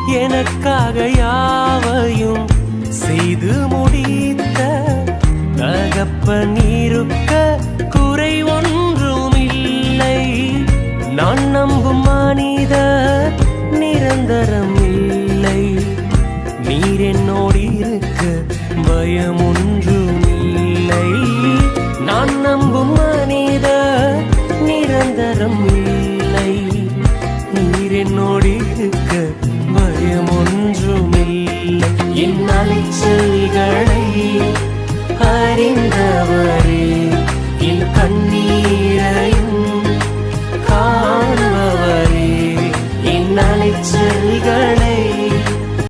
எனக்காக யாவையும் செய்து முடித்த தகப்பன் இருக்க குறை ஒன்றும் இல்லை. நான் நம்பும் மனிதர் நிரந்தரம் இல்லை. நீர் என்னோடு இருக்க பயம்